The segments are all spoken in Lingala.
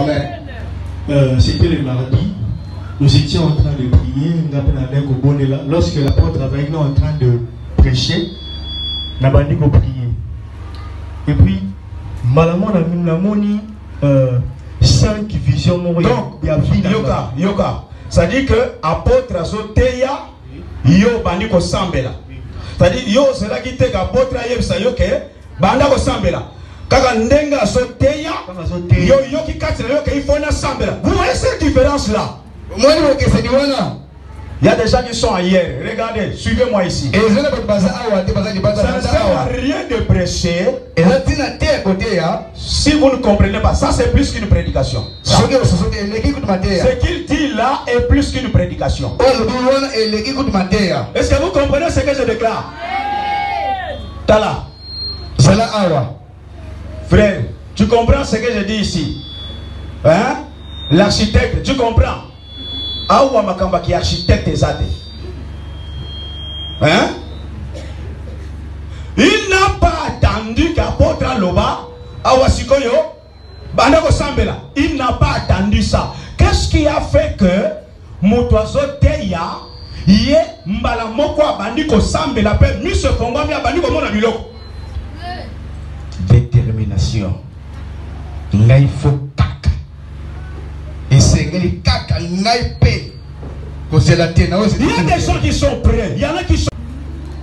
Amen. C'était le mardi. Nous étions en train de prier. Lorsque l'apôtre avait nous en train de prêcher, nous avons prié. Et puis, malamon a mis la moni 5 visions. Donc, Yoka. Ça dit que apôtre a soteya, yo bandi ko sambela. C'est-à-dire, yo c'est là qui te apôtre a yebisa yo ke banda ko sambela. Kaka ndenga soteya, yo qui katira yo ke ifona sambela. Vous voyez cette différence là? Moi je veux que c'est du voilà. Il y a des gens qui sont ailleurs. Regardez, suivez-moi ici. Ça ne sert à rien de prêcher si vous ne comprenez pas. Ça, c'est plus qu'une prédication. Ce qu'il dit là est plus qu'une prédication. Est-ce que vous comprenez ce que je déclare? Tala. Frère, tu comprends ce que je dis ici? Hein? L'architecte, tu comprends? Awa makamba qui architecte des ades. Hein? Il n'a pas attendu qu'apôtre Loba, Awa Sikoyo, Bandako Sambela. Il n'a pas attendu ça. Qu'est-ce qui a fait que Motoazo Teya, Yé Mbala Mokwa Bandiko Sambela, peut mieux se fondre à Bandiko Mona Biloko? Détermination. Il faut et c'est les caca naipé. Il y a des gens qui sont prêts. Il y en a qui sont.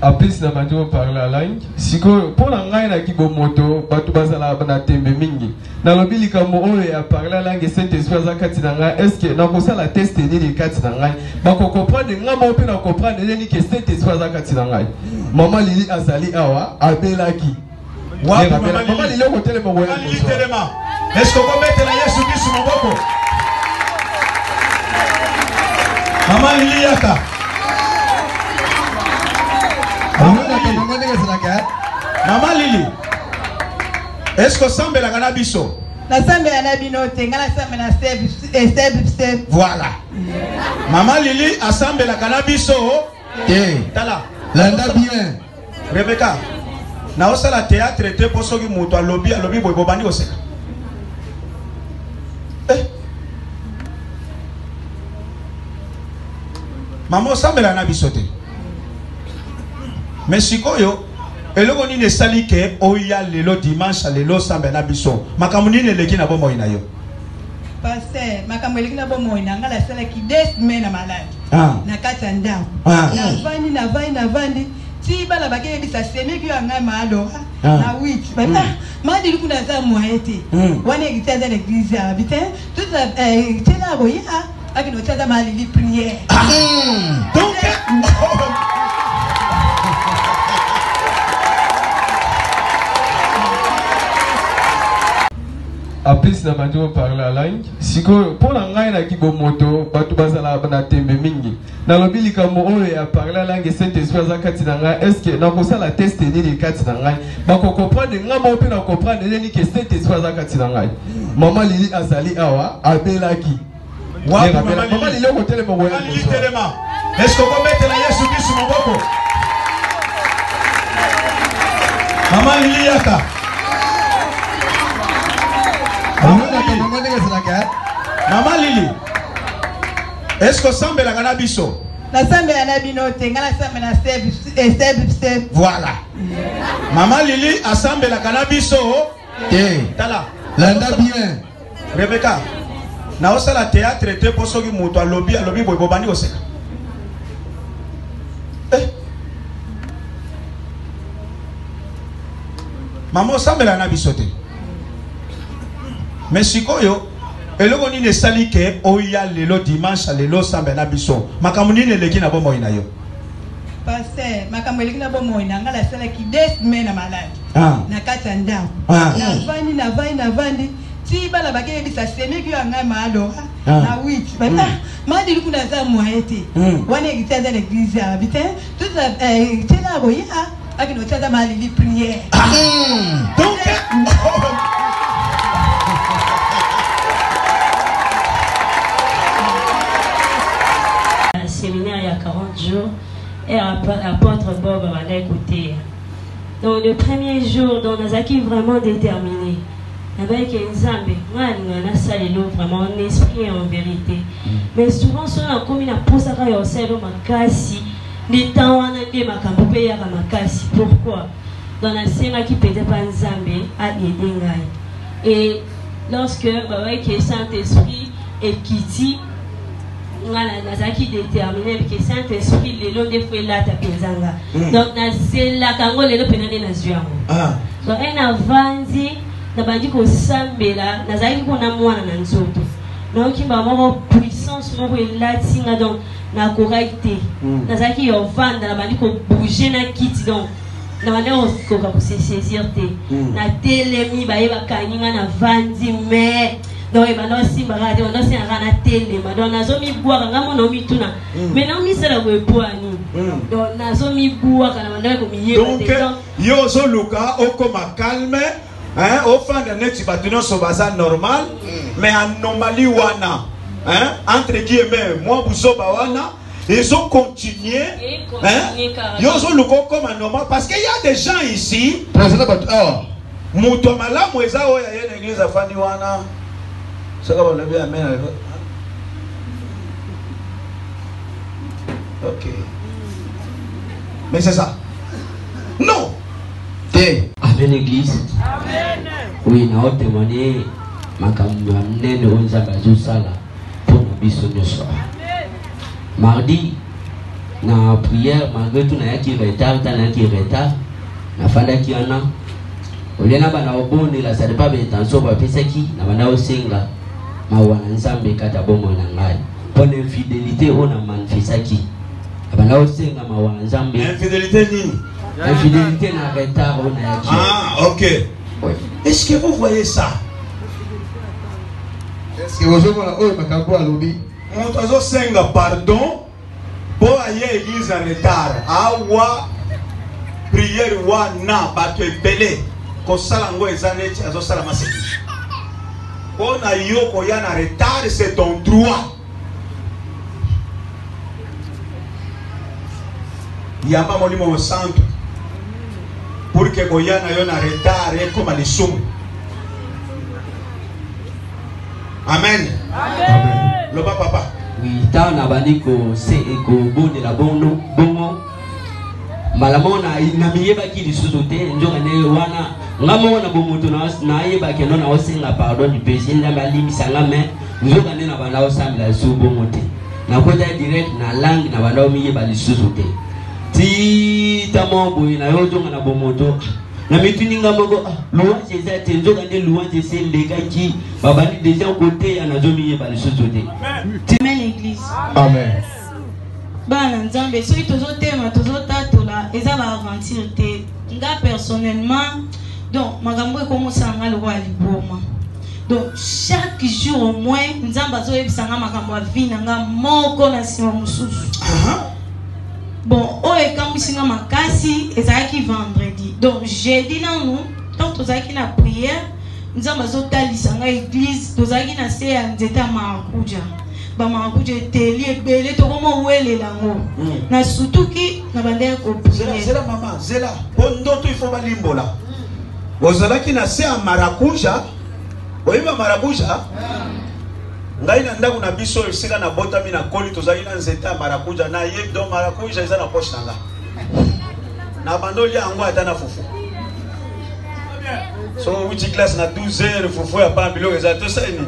Après, si on parle la langue, si pour la langue qui est moto, batu bazala bana tembe mingi. Na lobili kamo oye a parler la langue cette espèce de katinanga. Est-ce que na kosa la test ni de katinanga? Bako comprendre ngama ope na comprendre ni que cette espèce de katinanga. Maman Lili azali awa abelaki. Maman Lili ko tele mo woya. Est-ce qu'on peut mettre la Yesu Christ mon boko? Maman Lili yaka. Maman Lili. Est-ce que Sambe la Ganabiso? La Sambe la Nabinote, la Sambe la step. Voilà. Maman Lili a Sambe la Ganabiso. Tala. Landa bien. Rebecca. Na osa la théâtre te poso ki muto lobby boy bobani oseka. Maman Sambe la Nabisote. Mais si koyo, eloko ni ne sali ke oya lelo dimanche lelo Sambe na biso. Makamuni ne leki na bomo ina yo. Pasteur, makamuni leki na bomo ina ngala sala ki 2 semaines na malade. Na kata ndao. Na vandi. Si bala bakeye bisa seme ki anga malo. Na 8. Bata, mandi luku na za moyete. Wane gitaza l'église habitant. Tout tena boya. Donc, après, si on parle la langue, si pour la langue qui est moto, batu bazala bana tembe mingi. Na lobili kamo oye a parler la langue cette espèce de katinanga. Est-ce que na kosa la test ni de katinanga? Bako comprendre ngama ope na comprendre ni que cette espèce de katinanga. Maman Lili azali awa abelaki. Maman Lili est-ce qu'on peut mettre la Yesu Christ mon boko? Maman Lili yaka. Maman Lili. Est-ce que Sambe la Ganabiso? La Sambe la Nabinote, la Sambe la step. Voilà. Maman Lili a Sambe la Ganabiso. Tala. Landa bien. Rebecca. Na osa la théâtre te poso ki muto lobby boy bobani oseka. Maman Sambe la Nabisote. Mais si koyo, eloko ni ne sali ke oya lelo dimanche lelo Sambe na biso. Makamuni ne leki na bomo ina yo. Pasteur, makamuni leki na bomo ina ngala sala ki 2 semaines na malade. Na kata ndao. Na vandi. Si bala bakeye bisa seme ki anga malo. Na 8. Bata, mandi luku na za moyete. Wane gitaza l'église habitant. Tout tena boya. Akino tata mali prière. Donc séminaire il y a 40 jours et apôtre Bob va écouter. Donc le premier jour, on a vraiment déterminé. avec Nzambe, on a ça vraiment en esprit et en vérité. Mais souvent, si on a commis la pose à yourself, makasi, les temps on a dit makambo ya makasi. Pourquoi? Dans la scène qui peut pas Nzambe a aidé ngai. Et lorsque que Saint-Esprit et Kiti nazaki déterminé que Saint-Esprit le long des fois là tapenzanga. Donc c'est la kango le penane na zuango. Donc un avanzi na bandi ko sambela nazaki ko na mwana na nzoto. Donc il m'a moko puissance moko elatinga donc na correcté. Nazaki yo vanda na bandi ko bouger na kiti donc na bandi ko ka se saisir te. Na telemi ba yeba kanyinga na vandi mais donc il m'a aussi barade on a aussi un rana télé donc nazomi boire ngamo no mituna mais non mi sala ko boani donc nazomi boire kana mandaka ko miye donc yo zo luka okoma calme hein au fin de net batuno so baza normal mais anomalie wana hein entre guillemets moi buzoba wana ils ont continué hein yo zo luka comme normal parce qu'il y a des gens ici muto malamu eza oya yene église afani wana. Ok. Mais c'est ça. Non. Amen l'église. Amen. Oui, nous avons témoigné makamane onza bazusala pour nous biso nyoso. Mardi na prière malgré tout na yaki retard na fanda ki ana. Olena bana obonde la ça pas intention ba pesaki na bana osenga. Mawana Nzambe kata bomo na ngai pour infidélité on a manifesaki abana osenga mawana Nzambe infidélité nini infidélité na retard on a yaki. Ok. Oui. Est-ce que vous voyez ça? Est-ce que vous voyez oh makambo alobi on azo senga pardon pour aller église en retard awa prière wana bato ebele ko sala ngo ezaneti azo sala maseki. On a eu koya na retard, c'est ton droit. Yamba molimo au centre pour que koya na yo na retard et comme les somme. Amen. Amen. Le papa. Oui, tant na bani ko c'est ko bonne la bonno bongo. Malamona inamiye baki lisusote njonga ne wana ngamo na bomoto na yeba ke nona osenga pardon du péché na balimi sanga mais njonga ne na bana osambila su bomote na kota direct na langue na bana omiye balisusote ti tamombo na yo njonga na bomoto na mituninga moko louange ezate njonga ne louange sembeka ki babani déjà côté ya na zomiye balisusote. Amen l'église. Amen. Bana Nzambe soki tozotema tozotatola eza ba aventure te nga personnellement donc makambo ekomosanga lokwa liboma donc chaque jour au moins Nzambe azoyebisanga makambo ya vie na nga moko na nsima mosusu. Bon oyo ekamwisinga makasi ezalaki vendredi donc jeudi nanu tant tozalaki na prière Nzambe azotalisa nga église tozalaki na se ya nzete ya marakuja bamakuja teli ebele to komo wele lango na sutuki na bande ko zela mama zela bondoto il faut balimbola ozalaki na se ya marakuja oyiba marakuja ngai na ndako na biso esika na botami na koli tozalaki na nzeta ya marakuja na ye do marakuja eza na poche nanga na bandoli yango ata na fufu so which class na 12h fufu ya pa bilo eza to saini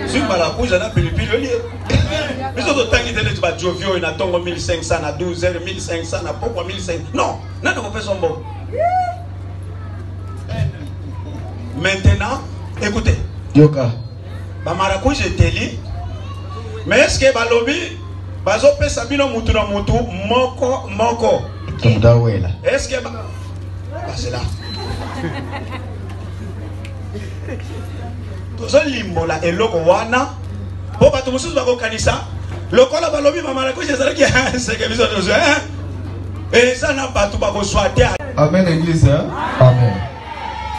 sur marakuja na pilipili oli biso to tangi tele ba jovio na tongo 1500 na 12h 1500 na pokwa 1500 non nana ko fait son bon. Maintenant écoutez yoka ba marakuja teli mais est-ce que balobi bazo pesa bino mutu na mutu moko tondawela est-ce que c'est là tozo limbola eloko wana po bato mosusu bakokanisa lokola balobi ba marakuja ezalaki seke biso tozo eza na bato bakoswate. Amen église. Amen.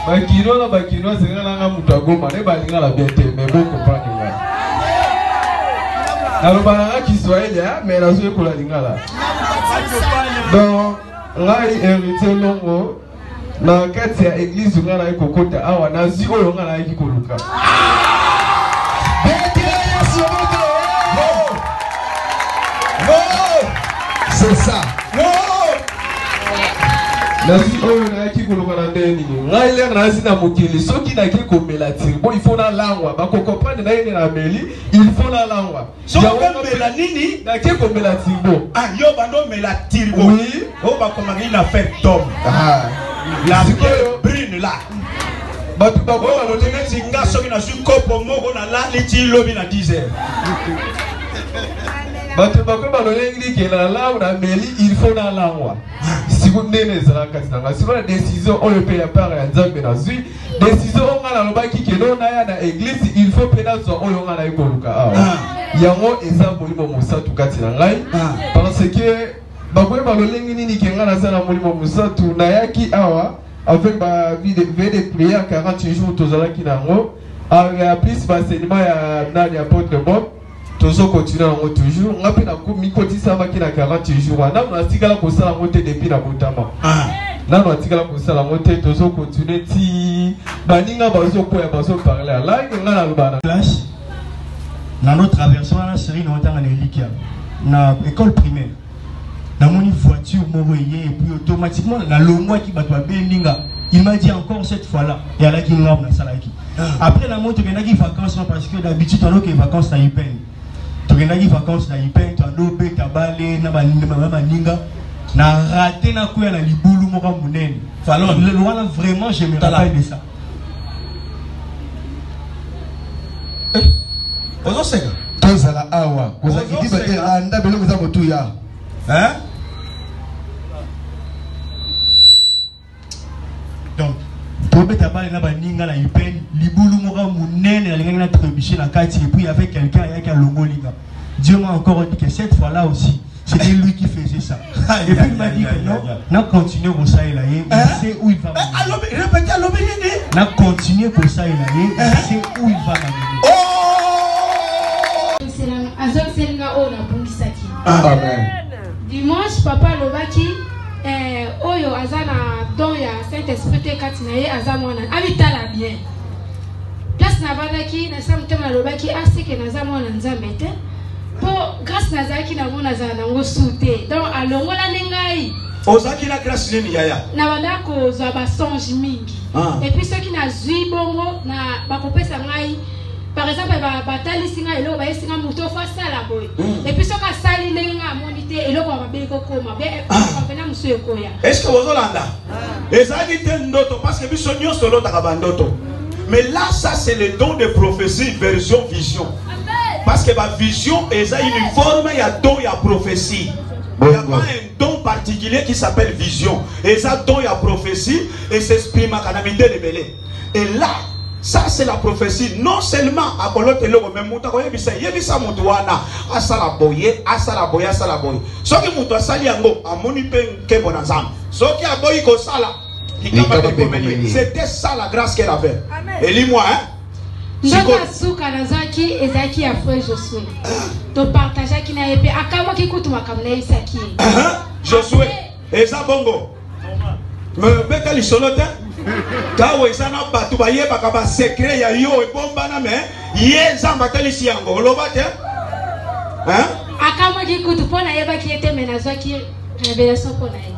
Bakino na bakino zinga nanga mutu agoma ne balinga la bien te mais bon comprendre nga. Alors bana Kiswahili mais la zoe ko la lingala. Donc là hérité longo na kati ya église nga na kokota awa na zi oyo nga na yaki koluka. C'est ça. Nazi oyo na yaki koluka na ndeni ngai le na zi na mokili soki na ki komela tirbo il faut na langwa ba ko comprendre na yene na meli il faut na langwa so komela nini na ki komela tirbo ah yo bando mela tirbo oui o ba komaki na faire d'homme la brune là batu ba ko lo tenga singa soki na su kopo moko na la liti lobi na 10 heures batu ba ko ba lo lengi ke na la na meli il faut na langwa siku ndene ezala kati na nga siko na décision oyo pe ya part ya nzambe na zwi décision o nga na lobaki keno na ya na église il faut pe na zwa oyo nga na ekoluka awa yango eza molimo mosatu kati na ngai parce que bakoyeba lolengi nini ke nga naza na molimo mosatu nayaki awa avec ba vie de prière 48 jours tozalaki nango ya plus baenseignement ya nani apôtre Bob tozo continuer nango toujours nga pe na mikotisamaki na 48 jours wana natikala kosala yango te depuis na botama nano atikala kosala yango te tozo continuer ti baninga bazokoya bazoparle alange nga na loba na classe na notre traversée na série na otanga na elikia na école primaire na moni voiture moko yé et puis automatiquement na longwa ki bato babelinga il m'a dit encore cette fois là et ala ki ngam na salaki après la moto kenaki vacances parce que d'habitude on a que vacances na Ipen to kenaki vacances na Ipen to ando be tabale na baninga na raté na kuya na libulu moko munene falon le loin vraiment je me rappelle de ça ozo seka tozala awa kozaki diba anda belongo za motu ya hein donc tobeta bale na baninga na Ipen libulu moko munene na linga na trébucher na kati et puis avec quelqu'un yaki a longolinga Dieu m'a encore dit que cette fois là aussi c'était lui qui faisait ça et puis il m'a dit que non n'a continuer pour ça il sait où il va répétez à l'obénini n'a continuer pour ça il sait où il va m'amener azok selinga o na bungisaki amen dimanche papa lobaki oyo azana don ya Saint-Esprit te kati na ye azamwana abitala bien place na bandaki na samtema lobaki asike na zamwana nzambe te po grâce na zaki na mona za nango sute donc alongola nengai ozaki na grâce nini yaya na bandako za ba songe mingi et puis ceux qui na zui bongo na bakopesa ngai par exemple batali singa elo ba singa muto fa sala boy et puis soka sali nenga monite elo ba be ko koma be venir monsieur koya est-ce que vous olanda ezaki te ndoto parce que biso nyonso lota ka bandoto mais là ça c'est le don de prophétie version vision parce que la vision est uniforme il y a don il y a prophétie il n'y a pas un don particulier qui s'appelle vision et ça don il y a prophétie et s'exprime à canamité de belé et là ça c'est la prophétie non seulement à colote le même muta ko yebisa mutu wana asala boye soki mutu asali yango amoni pe nkebo na nzambe soki aboyi ko sala c'était ça la grâce qu'elle avait et lis-moi hein ndoko suka nazaki ezaki ya frère Josué to partager ki na yepe akama ki kutu makamna isaki Josué eza bongo me beka lisolote kawo isana batu bayeba ka ba secret ya yo ebomba na me ye nzamba talisi yango loba te hein akama ki kutu pona yeba ki ete menazaki révélation pona ye